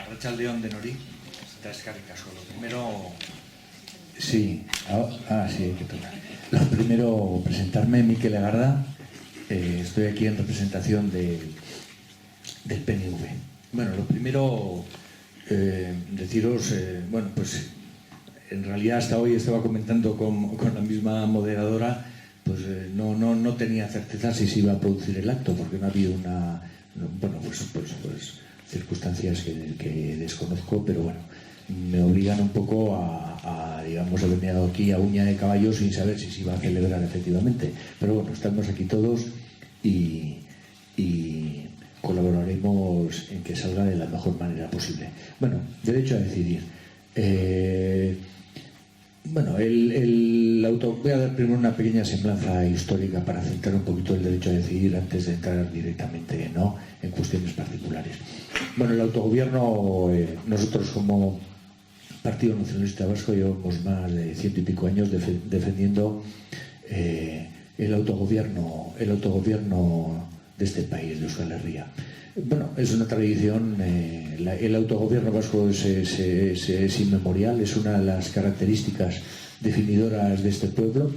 Arratsaldeon denori, eta eskerrik asko. Lo primero... Sí, sí, hay que tocar. Lo primero, presentarme, Mikel Egarda. Estoy aquí en representación del PNV. Bueno, lo primero, deciros, bueno, pues en realidad hasta hoy estaba comentando con la misma moderadora, pues no tenía certeza si se iba a producir el acto, porque no ha habido una, bueno, pues circunstancias que desconozco, pero bueno, me obligan un poco a digamos, he venido aquí a uña de caballo sin saber si se iba a celebrar efectivamente. Pero bueno, estamos aquí todos y colaboraremos en que salga de la mejor manera posible. Bueno, derecho a decidir. Bueno, voy a dar primero una pequeña semblanza histórica para centrar un poquito el derecho a decidir antes de entrar directamente, ¿no?, en cuestiones particulares. Bueno, el autogobierno, nosotros como Partido Nacionalista Vasco llevamos más de 100 y pico años defendiendo el autogobierno de este país, de Euskal Herria. Bueno, es una tradición, el autogobierno vasco es inmemorial, es una de las características definidoras de este pueblo.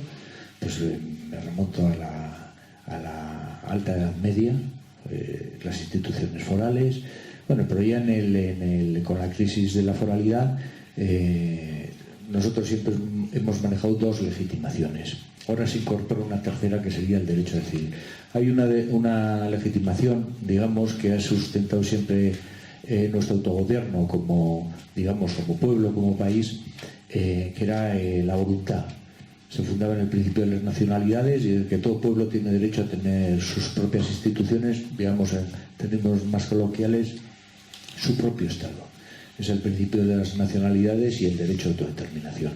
Pues me remonto a la Alta Edad Media, las instituciones forales. Bueno, pero ya con la crisis de la foralidad, nosotros siempre hemos manejado dos legitimaciones. Ahora se incorpora una tercera, que sería el derecho a decidir. Hay una legitimación, digamos, que ha sustentado siempre nuestro autogobierno como, digamos, como pueblo, como país, que era la voluntad. Se fundaba en el principio de las nacionalidades y que todo pueblo tiene derecho a tener sus propias instituciones, digamos, en términos más coloquiales, su propio Estado. Es el principio de las nacionalidades y el derecho a autodeterminación.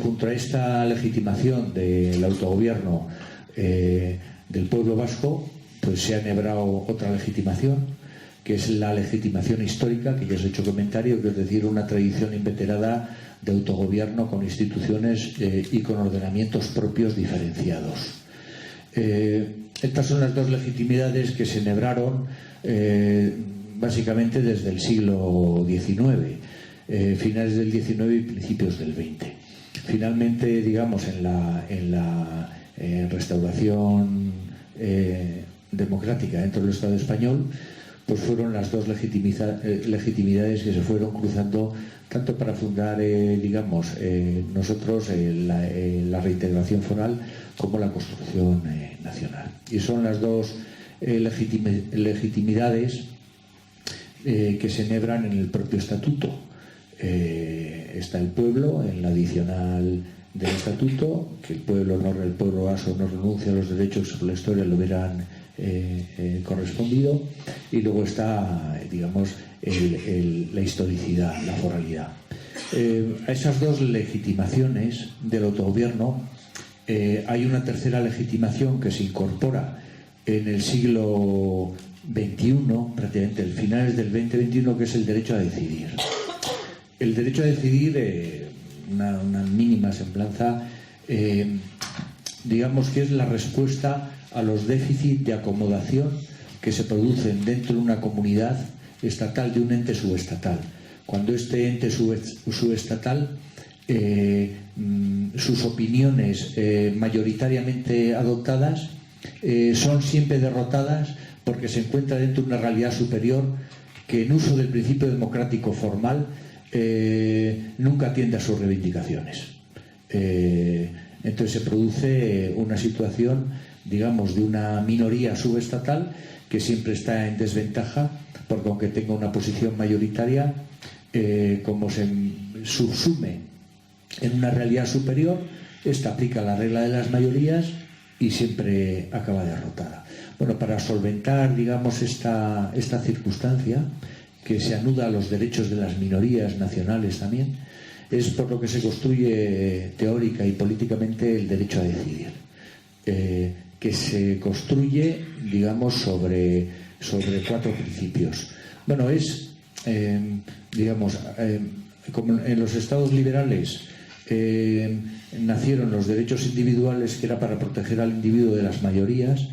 Junto a esta legitimación del autogobierno del pueblo vasco, pues se ha enhebrado otra legitimación, que es la legitimación histórica, que ya os he hecho comentario, que es decir, una tradición inveterada de autogobierno con instituciones y con ordenamientos propios diferenciados. Estas son las dos legitimidades que se enhebraron básicamente desde el siglo XIX, finales del XIX y principios del XX. Finalmente, digamos, en la restauración democrática dentro del Estado español, pues fueron las dos legitimidades que se fueron cruzando, tanto para fundar, digamos, nosotros la reintegración foral como la construcción nacional. Y son las dos legitimidades que se enhebran en el propio estatuto. Está el pueblo en la adicional del estatuto, que el pueblo vasco no renuncia a los derechos que por la historia le hubieran correspondido, y luego está, digamos, la historicidad, la foralidad. A esas dos legitimaciones del autogobierno hay una tercera legitimación que se incorpora en el siglo XXI, prácticamente el finales del 2021, que es el derecho a decidir. El derecho a decidir, una mínima semblanza, digamos que es la respuesta a los déficits de acomodación que se producen dentro de una comunidad estatal, de un ente subestatal. Cuando este ente subestatal, sus opiniones mayoritariamente adoptadas son siempre derrotadas porque se encuentra dentro de una realidad superior que, en uso del principio democrático formal, nunca atiende a sus reivindicaciones. Entonces se produce una situación, digamos, de una minoría subestatal que siempre está en desventaja, porque aunque tenga una posición mayoritaria, como se subsume en una realidad superior, esta aplica la regla de las mayorías y siempre acaba derrotada. Bueno, para solventar, digamos, esta circunstancia, que se anuda a los derechos de las minorías nacionales también, es por lo que se construye teórica y políticamente el derecho a decidir, que se construye, digamos, sobre 4 principios. Bueno, es, digamos, como en los estados liberales nacieron los derechos individuales, que era para proteger al individuo de las mayorías.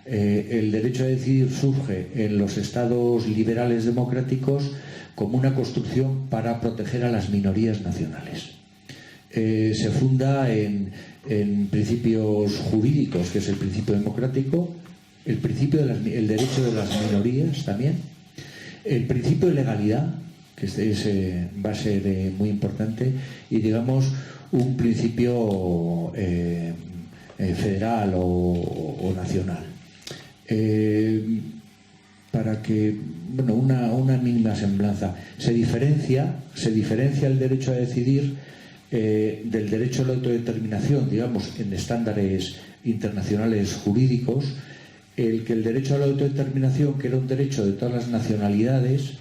El derecho a decidir surge en los estados liberales democráticos como una construcción para proteger a las minorías nacionales. Se funda en principios jurídicos, que es el principio democrático, el derecho de las minorías también, el principio de legalidad, que va a ser muy importante, y digamos un principio federal o nacional. Para que, bueno, una mínima semblanza. Se diferencia el derecho a decidir del derecho a la autodeterminación, digamos, en estándares internacionales jurídicos. El derecho a la autodeterminación, que era un derecho de todas las nacionalidades,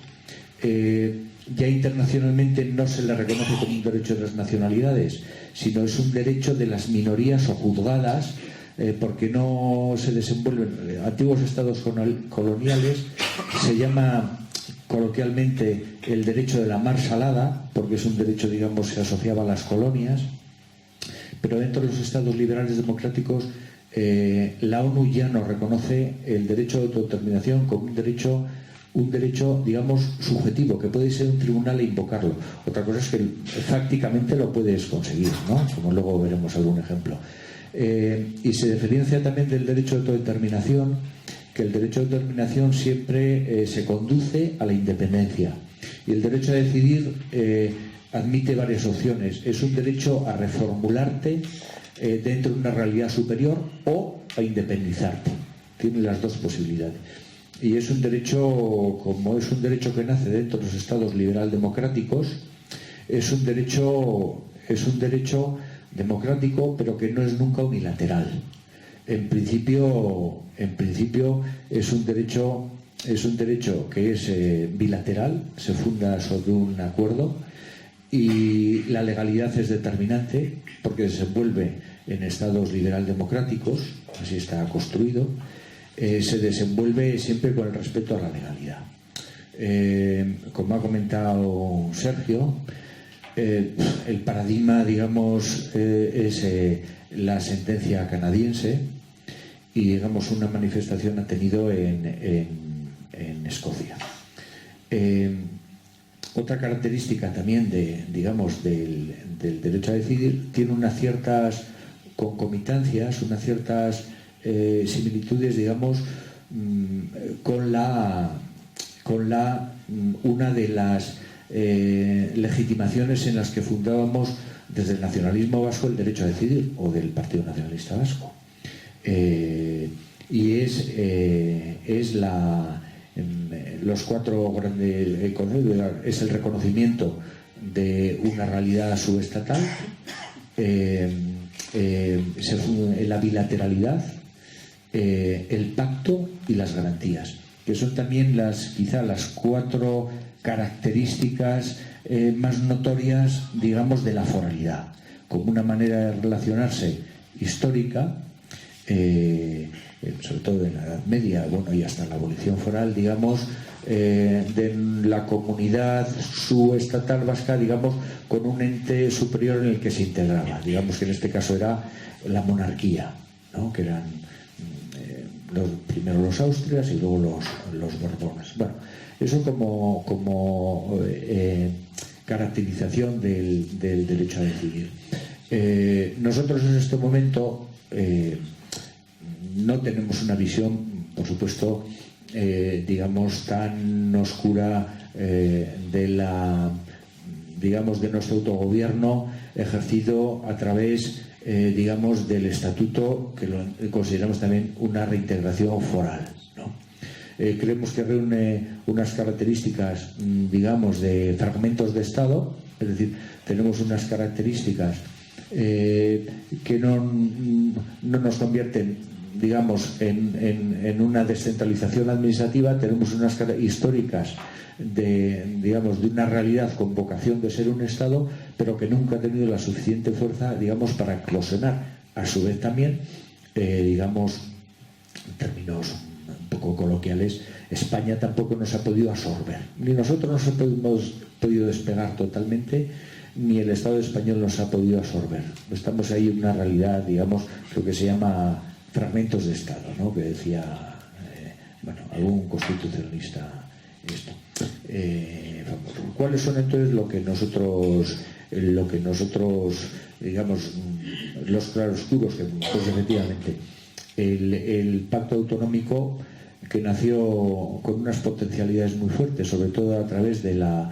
ya internacionalmente no se le reconoce como un derecho de las nacionalidades, sino es un derecho de las minorías o juzgadas, porque no se desenvuelven. Antiguos estados coloniales se llama coloquialmente el derecho de la mar salada, porque es un derecho, digamos, se asociaba a las colonias, pero dentro de los estados liberales democráticos la ONU ya no reconoce el derecho de autodeterminación como un derecho, digamos, subjetivo, que puede ser un tribunal e invocarlo. Otra cosa es que fácticamente lo puedes conseguir, ¿no? Como luego veremos algún ejemplo. Y se diferencia también del derecho de autodeterminación, que el derecho de autodeterminación siempre se conduce a la independencia. Y el derecho a decidir admite varias opciones. Es un derecho a reformularte dentro de una realidad superior o a independizarte. Tiene las dos posibilidades. Y es un derecho, como es un derecho que nace dentro de los estados liberal democráticos, es un derecho democrático, pero que no es nunca unilateral. En principio es un derecho que es bilateral, se funda sobre un acuerdo, y la legalidad es determinante porque se desenvuelve en estados liberal democráticos, así está construido. Se desenvuelve siempre con el respeto a la legalidad. Como ha comentado Sergio, el paradigma, digamos, es la sentencia canadiense, y, digamos, una manifestación ha tenido en Escocia. Otra característica también del derecho a decidir, tiene unas ciertas concomitancias, unas ciertas similitudes, digamos, con una de las legitimaciones en las que fundábamos desde el nacionalismo vasco el derecho a decidir, o del Partido Nacionalista Vasco. Y es los cuatro grandes conceptos: es el reconocimiento de una realidad subestatal, la bilateralidad, el pacto y las garantías, que son también quizá las cuatro características más notorias, digamos, de la foralidad, como una manera de relacionarse histórica, sobre todo en la Edad Media, bueno, y hasta la abolición foral, digamos, de la comunidad subestatal vasca, digamos, con un ente superior en el que se integraba. Digamos que en este caso era la monarquía, ¿no? Que eran primero los Austrias y luego los Borbones. Bueno, eso como caracterización del derecho a decidir. Nosotros en este momento no tenemos una visión, por supuesto, digamos, tan oscura de nuestro autogobierno ejercido a través, digamos, del estatuto, que lo consideramos también una reintegración foral, ¿no? Creemos que reúne unas características, digamos, de fragmentos de Estado, es decir, tenemos unas características que no nos convierten, digamos, en una descentralización administrativa. Tenemos unas características históricas digamos, de una realidad con vocación de ser un Estado, pero que nunca ha tenido la suficiente fuerza, digamos, para eclosionar. A su vez también, digamos, en términos un poco coloquiales, España tampoco nos ha podido absorber. Ni nosotros nos hemos podido despegar totalmente, ni el Estado español nos ha podido absorber. Estamos ahí en una realidad, digamos, lo que se llama fragmentos de Estado, ¿no?, que decía algún constitucionalista esto. ¿Cuáles son entonces lo que nosotros digamos, los claroscuros? Que pues efectivamente el pacto autonómico, que nació con unas potencialidades muy fuertes, sobre todo a través de la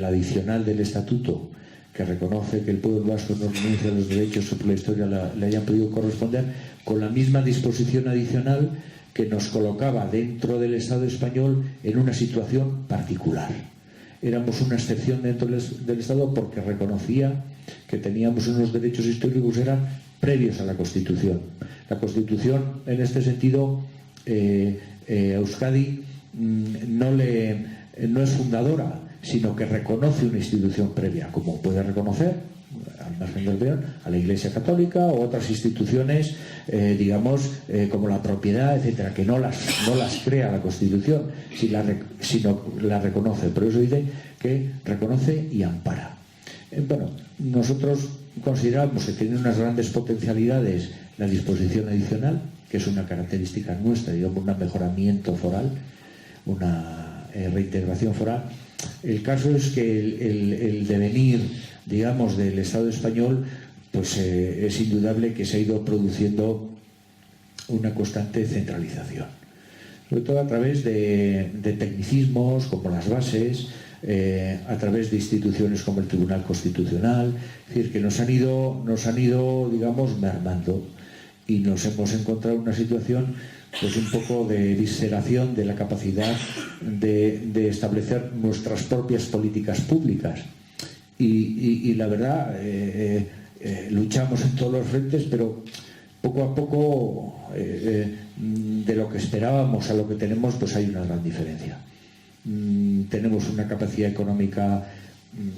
adicional del estatuto, que reconoce que el pueblo vasco no renuncia a los derechos sobre la historia le hayan podido corresponder, con la misma disposición adicional que nos colocaba dentro del Estado español en una situación particular. Éramos una excepción dentro del Estado porque reconocía que teníamos unos derechos históricos que eran previos a la Constitución. La Constitución, en este sentido, Euskadi no es fundadora, sino que reconoce una institución previa, como puede reconocer, al margen del peón, a la Iglesia Católica o otras instituciones, digamos, como la propiedad, etcétera, que no las crea la Constitución, sino la reconoce. Por eso dice que reconoce y ampara. Bueno, nosotros consideramos que tiene unas grandes potencialidades la disposición adicional, que es una característica nuestra, digamos, un mejoramiento foral, una reintegración foral. El caso es que el devenir, digamos, del Estado español, pues es indudable que se ha ido produciendo una constante centralización, sobre todo a través de tecnicismos como las bases, a través de instituciones como el Tribunal Constitucional, es decir, que nos han ido, digamos, mermando, y nos hemos encontrado en una situación pues un poco de visceración de la capacidad de establecer nuestras propias políticas públicas. Y la verdad, luchamos en todos los frentes, pero poco a poco, de lo que esperábamos a lo que tenemos, pues hay una gran diferencia. Tenemos una capacidad económica,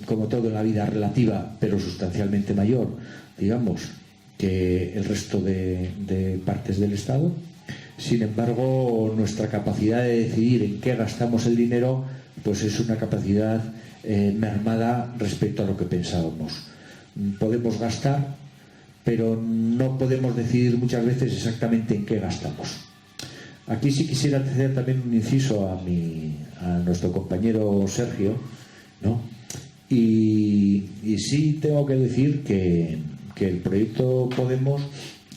como todo en la vida, relativa, pero sustancialmente mayor, digamos, que el resto de partes del Estado. Sin embargo, nuestra capacidad de decidir en qué gastamos el dinero, pues es una capacidad mermada respecto a lo que pensábamos. Podemos gastar, pero no podemos decidir muchas veces exactamente en qué gastamos. Aquí sí quisiera hacer también un inciso a nuestro compañero Sergio, ¿no? Y sí tengo que decir que el proyecto Podemos,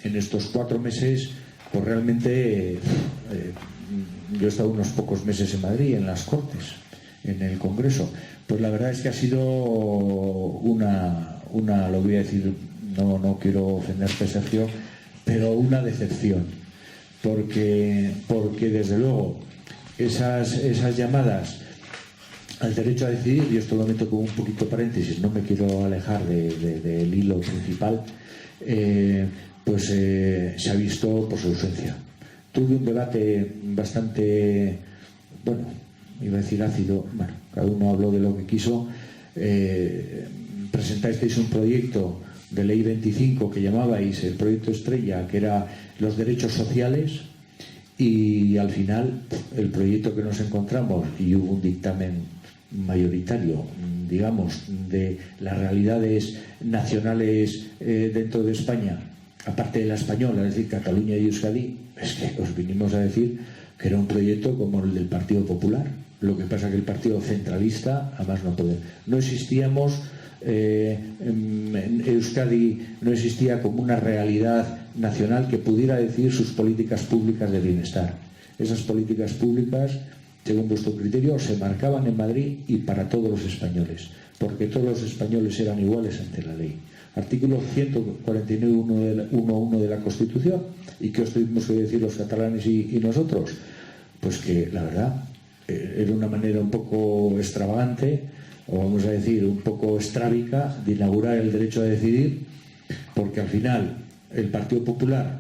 en estos 4 meses, pues realmente yo he estado unos pocos meses en Madrid, en las Cortes, en el Congreso, pues la verdad es que ha sido una lo voy a decir, no quiero ofenderte, Sergio, pero una decepción, porque desde luego esas llamadas al derecho a decidir, y esto lo meto como un poquito paréntesis, no me quiero alejar del hilo principal, pues se ha visto por su ausencia. Tuve un debate bastante, bueno, iba a decir ácido, bueno, cada uno habló de lo que quiso. Presentasteis un proyecto de ley 25 que llamabais el proyecto estrella, que era los derechos sociales, y al final el proyecto que nos encontramos, y hubo un dictamen mayoritario, digamos, de las realidades nacionales dentro de España, aparte de la española, es decir, Cataluña y Euskadi, es que os vinimos a decir que era un proyecto como el del Partido Popular. Lo que pasa que el partido centralista, además no existíamos, en Euskadi no existía como una realidad nacional que pudiera decidir sus políticas públicas de bienestar. Esas políticas públicas, según vuestro criterio, se marcaban en Madrid y para todos los españoles, porque todos los españoles eran iguales ante la ley. Artículo 149.1 de la Constitución. ¿Y qué os tuvimos que decir los catalanes y nosotros? Pues que la verdad era una manera un poco extravagante, o vamos a decir un poco estrábica, de inaugurar el derecho a decidir, porque al final el Partido Popular,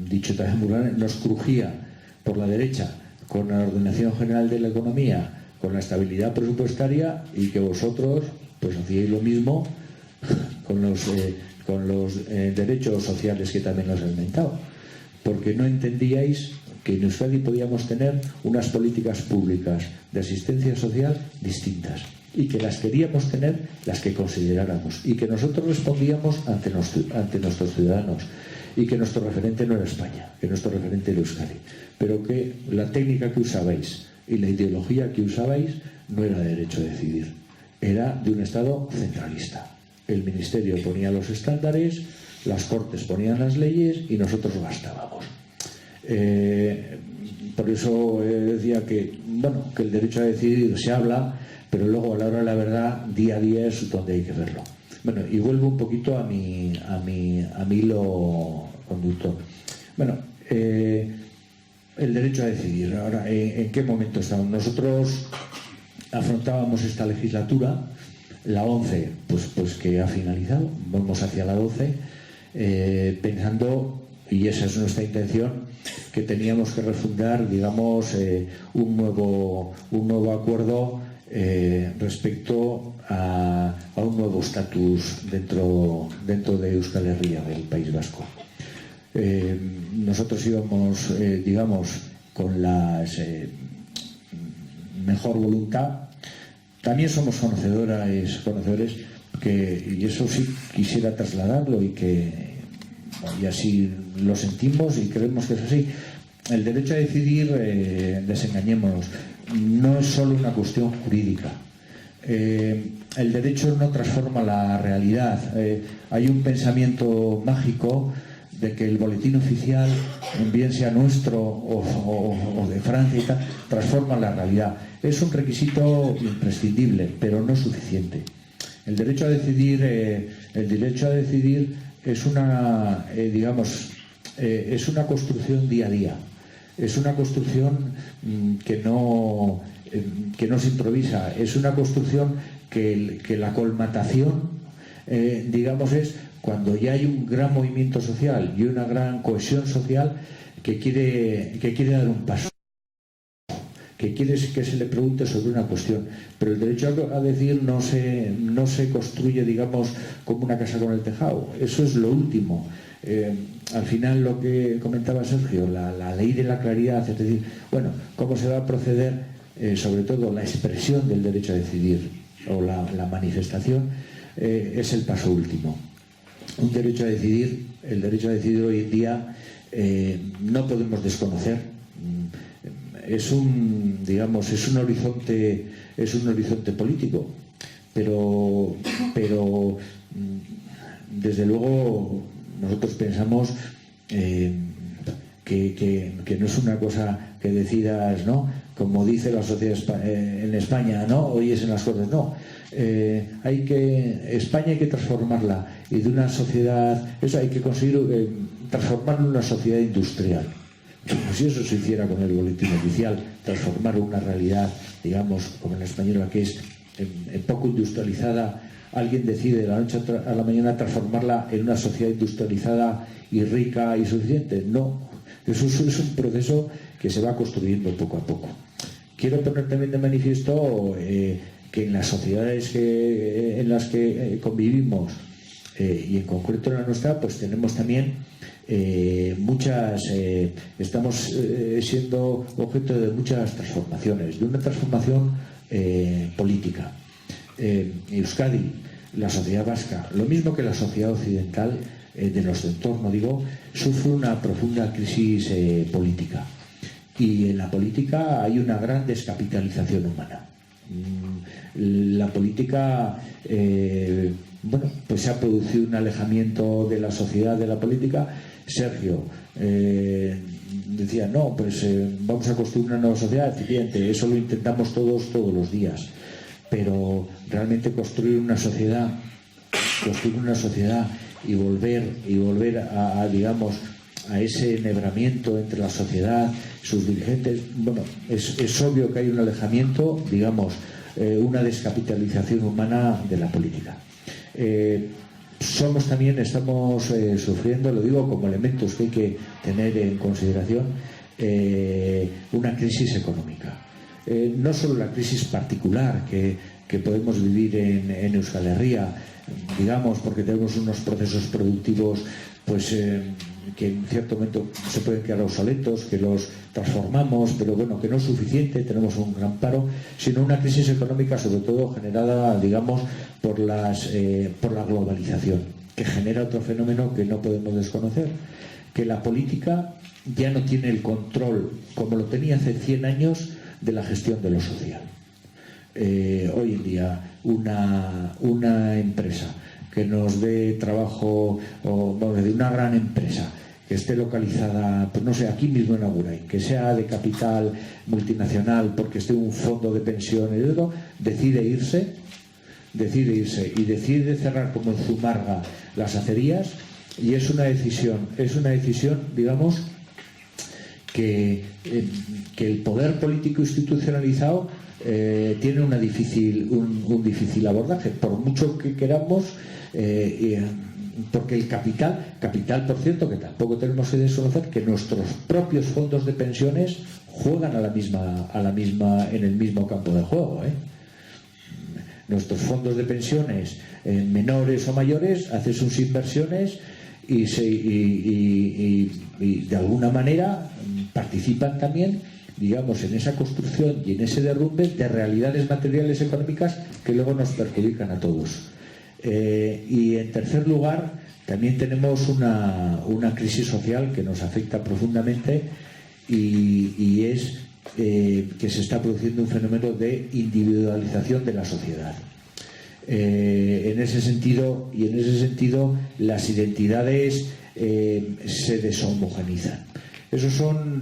dicho también muy bien, nos crujía por la derecha con la ordenación general de la economía, con la estabilidad presupuestaria, y que vosotros pues hacíais lo mismo con los derechos sociales que también os he inventado, porque no entendíais que en Euskadi podíamos tener unas políticas públicas de asistencia social distintas, y que las queríamos tener las que consideráramos, y que nosotros respondíamos ante nuestros ciudadanos, y que nuestro referente no era España, que nuestro referente era Euskadi, pero que la técnica que usabais y la ideología que usabais no era de derecho a decidir, era de un Estado centralista. El Ministerio ponía los estándares, las Cortes ponían las leyes y nosotros gastábamos. Por eso decía que, bueno, que el derecho a decidir se habla, pero luego a la hora de la verdad, día a día es donde hay que verlo. Bueno, y vuelvo un poquito a mi hilo conductor. Bueno, el derecho a decidir. Ahora, ¿en qué momento estamos? Nosotros afrontábamos esta legislatura, la 11, pues que ha finalizado, vamos hacia la 12, pensando, y esa es nuestra intención, que teníamos que refundar, digamos, un nuevo acuerdo respecto a un nuevo estatus dentro de Euskal Herria, del País Vasco. Nosotros íbamos, digamos, con la mejor voluntad. También somos conocedores que, y eso sí quisiera trasladarlo y así lo sentimos y creemos que es así. El derecho a decidir, desengañémonos, no es solo una cuestión jurídica. El derecho no transforma la realidad. Hay un pensamiento mágico de que el boletín oficial, bien sea nuestro o de Francia y tal, transforma la realidad. Es un requisito imprescindible, pero no suficiente. El derecho a decidir es una, es una construcción día a día. Es una construcción que no se improvisa. Es una construcción que la colmatación, es cuando ya hay un gran movimiento social y una gran cohesión social que quiere dar un paso, que quiere que se le pregunte sobre una cuestión. Pero el derecho a decidir no se construye, como una casa con el tejado. Eso es lo último. Al final, lo que comentaba Sergio, la ley de la claridad, es decir, bueno, cómo se va a proceder, sobre todo la expresión del derecho a decidir o la manifestación, es el paso último. Un derecho a decidir, el derecho a decidir hoy en día no podemos desconocer. Es un horizonte político, pero desde luego nosotros pensamos que no es una cosa que decidas, ¿no?, como dice la sociedad en España, ¿no?, hoy es en las Cortes, no. España hay que transformarla, y de una sociedad, eso hay que conseguir transformarla en una sociedad industrial. Como si eso se hiciera con el boletín oficial, transformar una realidad, como en la española, que es poco industrializada. Alguien decide de la noche a la mañana transformarla en una sociedad industrializada y rica y suficiente. No, eso es un proceso que se va construyendo poco a poco. Quiero poner también de manifiesto que en las sociedades en las que convivimos, y en concreto en la nuestra, pues tenemos también estamos siendo objeto de muchas transformaciones, de una transformación política. Euskadi, la sociedad vasca, lo mismo que la sociedad occidental de nuestro entorno, sufre una profunda crisis política, y en la política hay una gran descapitalización humana. La política, pues se ha producido un alejamiento de la sociedad de la política. Sergio decía, no, pues vamos a construir una nueva sociedad eficiente. Eso lo intentamos todos los días, pero realmente construir una sociedad y volver a ese enhebramiento entre la sociedad, sus dirigentes. Bueno, es obvio que hay un alejamiento, una descapitalización humana de la política. Estamos sufriendo, lo digo como elementos que hay que tener en consideración, una crisis económica. No solo la crisis particular que podemos vivir en Euskal Herria, porque tenemos unos procesos productivos que en cierto momento se pueden quedar obsoletos, que los transformamos, pero bueno, que no es suficiente, tenemos un gran paro, sino una crisis económica sobre todo generada, por la globalización. que genera otro fenómeno que no podemos desconocer, que la política ya no tiene el control, como lo tenía hace 100 años, de la gestión de lo social. Hoy en día una empresa que nos dé trabajo, o vamos a decir, una gran empresa que esté localizada, pues no sé, aquí mismo en Agurain, que sea de capital multinacional porque esté un fondo de pensiones y todo, decide irse y decide cerrar como en Zumarga las acerías, y es una decisión, digamos, que el poder político institucionalizado tiene un difícil abordaje, por mucho que queramos, porque el capital, por cierto, que tampoco tenemos que desconocer que nuestros propios fondos de pensiones juegan en el mismo campo de juego, Nuestros fondos de pensiones, menores o mayores, hacen sus inversiones y de alguna manera participan también, digamos, en esa construcción y en ese derrumbe de realidades materiales económicas que luego nos perjudican a todos. Y en tercer lugar, también tenemos una crisis social que nos afecta profundamente, y es que se está produciendo un fenómeno de individualización de la sociedad. En ese sentido las identidades se deshomogenizan. Esos son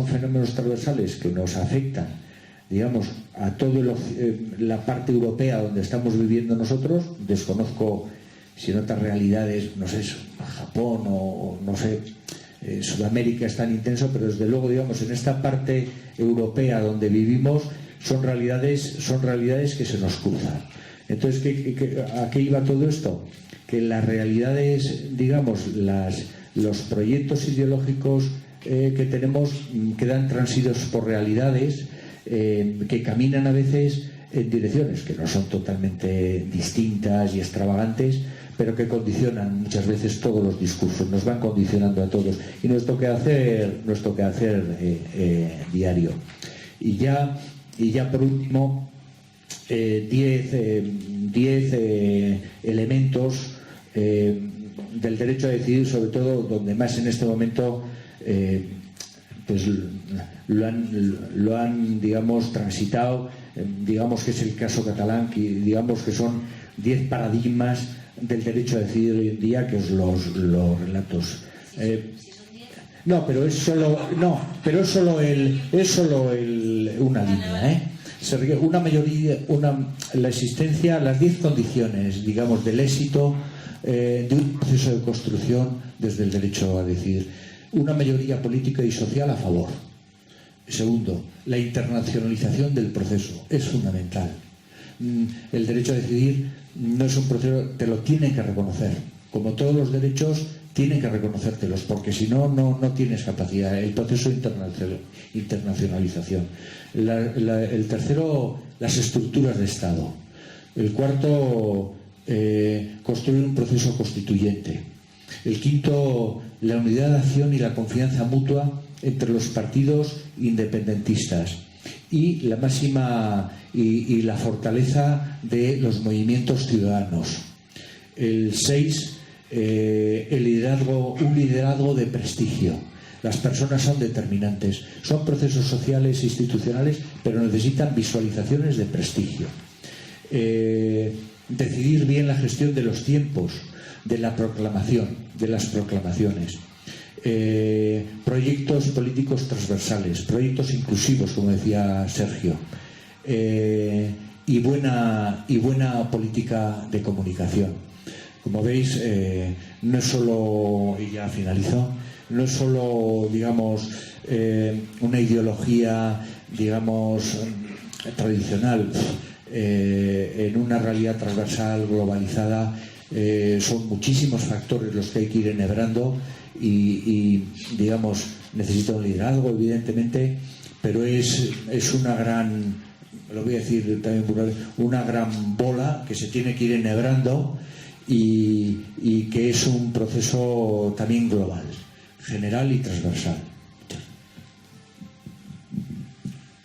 fenómenos transversales que nos afectan, digamos, a toda la parte europea donde estamos viviendo nosotros. Desconozco si en otras realidades, no sé, Japón o no sé, Sudamérica es tan intenso, pero desde luego, digamos, en esta parte europea donde vivimos son realidades que se nos cruzan. Entonces, ¿a qué iba todo esto? Que las realidades, digamos, los proyectos ideológicos que tenemos quedan transidos por realidades que caminan a veces en direcciones que no son totalmente distintas y extravagantes, pero que condicionan muchas veces todos los discursos, nos van condicionando a todos, y nuestro quehacer diario. Y ya por último, 10 elementos del derecho a decidir, sobre todo donde más en este momento pues lo han digamos transitado, digamos que es el caso catalán, que digamos que son 10 paradigmas del derecho a decidir hoy en día, que os los relatos. No, pero es solo una línea, una mayoría, la existencia, las 10 condiciones, digamos, del éxito de un proceso de construcción desde el derecho a decidir. Una mayoría política y social a favor. Segundo, la internacionalización del proceso es fundamental. El derecho a decidir no es un proceso, te lo tienen que reconocer. Como todos los derechos, tienen que reconocértelos, porque si no, no tienes capacidad. El proceso de internacionalización. El tercero, las estructuras de Estado. El cuarto, construir un proceso constituyente. El quinto, la unidad de acción y la confianza mutua entre los partidos independentistas. Y la máxima y la fortaleza de los movimientos ciudadanos. El 6, un liderazgo de prestigio. Las personas son determinantes, son procesos sociales e institucionales, pero necesitan visualizaciones de prestigio. Decidir bien la gestión de los tiempos, de la proclamación, de las proclamaciones. Proyectos políticos transversales, proyectos inclusivos, como decía Sergio, y buena política de comunicación. Como veis, no es solo, y ya finalizo, no es solo, digamos, una ideología, digamos, tradicional. En una realidad transversal, globalizada, son muchísimos factores los que hay que ir enhebrando y digamos, necesita un liderazgo, evidentemente, pero es una gran, lo voy a decir también, una gran bola que se tiene que ir enhebrando y que es un proceso también global, general y transversal.